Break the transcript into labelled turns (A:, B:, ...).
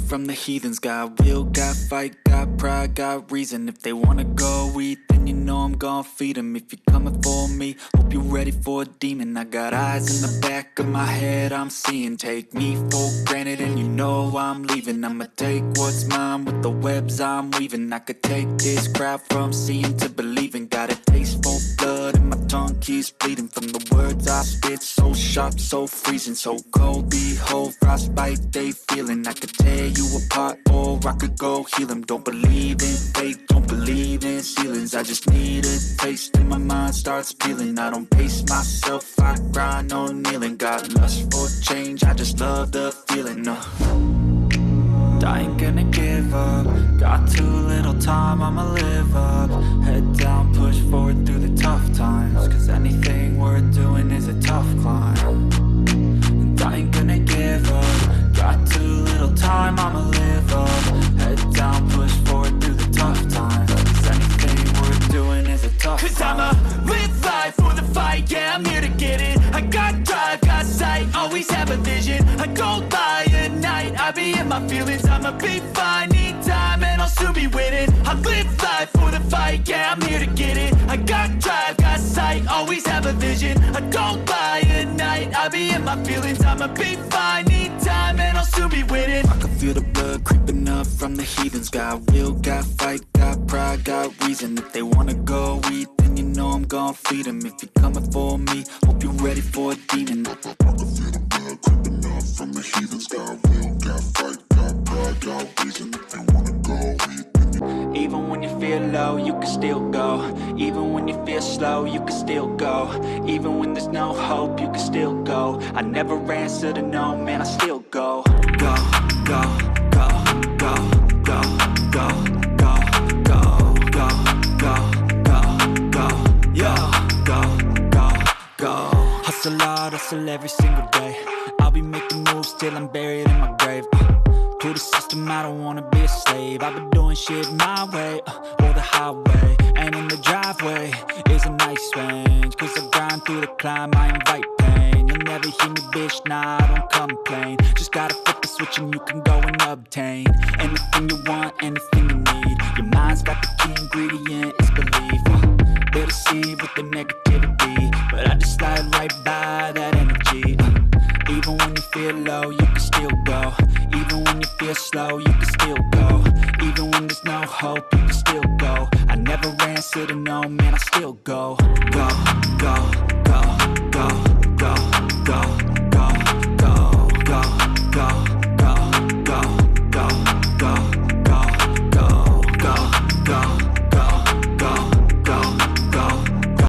A: from the heathens. Got will, got fight, got pride, got reason. If they wanna go eat, then you know I'm gon' feed them. If you're coming for me, hope you're ready for a demon. I got eyes in the back of my head, I'm seeing. Take me for granted and you know I'm leaving. I'ma take what's mine with the webs I'm weaving. I could take this crowd from seeing to believing. Got a taste for blood and my tongue keeps bleeding from the words I spit. So sharp, so freezing, so cold. Behold, frostbite they feeling. I could tear you apart or I could go heal them. Don't believe in fate, don't believe in ceilings. I just need a taste and my mind starts peeling. I don't pace myself, I grind on kneeling. Got lust for change, I just love the feeling. I ain't gonna give up. Got too little time, I'ma live up. Head down, push forward through the tough times. Cause anything worth doing is a tough climb. And I ain't gonna give up. Got too little time, I'ma live up. Head down, push forward through the tough times. Cause anything worth doing is a tough climb. Cause I'ma live life for the fight, yeah, I'm here to get it. I got drive, got sight, always have a vision. I don't lie at night, I be in my feelings. I'ma be fine, need time and I'll soon be winning. I live life for the fight, yeah, I'm here to get it. I got drive, got sight, always have a vision. I don't lie at night, I be in my feelings. I'ma be fine, need time and I'll soon be winning. I can feel the blood creeping up from the heathens. Got will, got fight, got pride, got reason. If they wanna go eat, then you know I'm gon' feed them. If you're coming for me, hope you're ready for a demon. I can feel the blood creeping up from the heathens. Got will, got fight, got pride, got reason. If they wanna go eat, then you... Even when you feel low, you can still go. Even when you feel slow, you can still go. Even when there's no hope, you can still go. I never answer to no, man, I still go. Go, go, go, go, go, go, go, go, go, go, go, go, yo, go, go, go. Hustle hard, hustle every single day. I'll be making moves till I'm buried in my grave. To the system, I don't wanna be a slave. I've been doing shit my way, or the highway. And in the driveway is a nice range. Cause I grind through the climb, I invite pain. You'll never hear me, bitch, nah, I don't complain. Just gotta flip the switch and you can go and obtain anything you want, anything you need. Your mind's got the key ingredient, it's belief. They'll deceive with the negativity, but I just slide right by that energy. Even when you feel low, you can still go. Even when you feel slow, you can still go. Even when there's no hope, you can still go. I never answer to no, man, I still go. Go, go, go, go.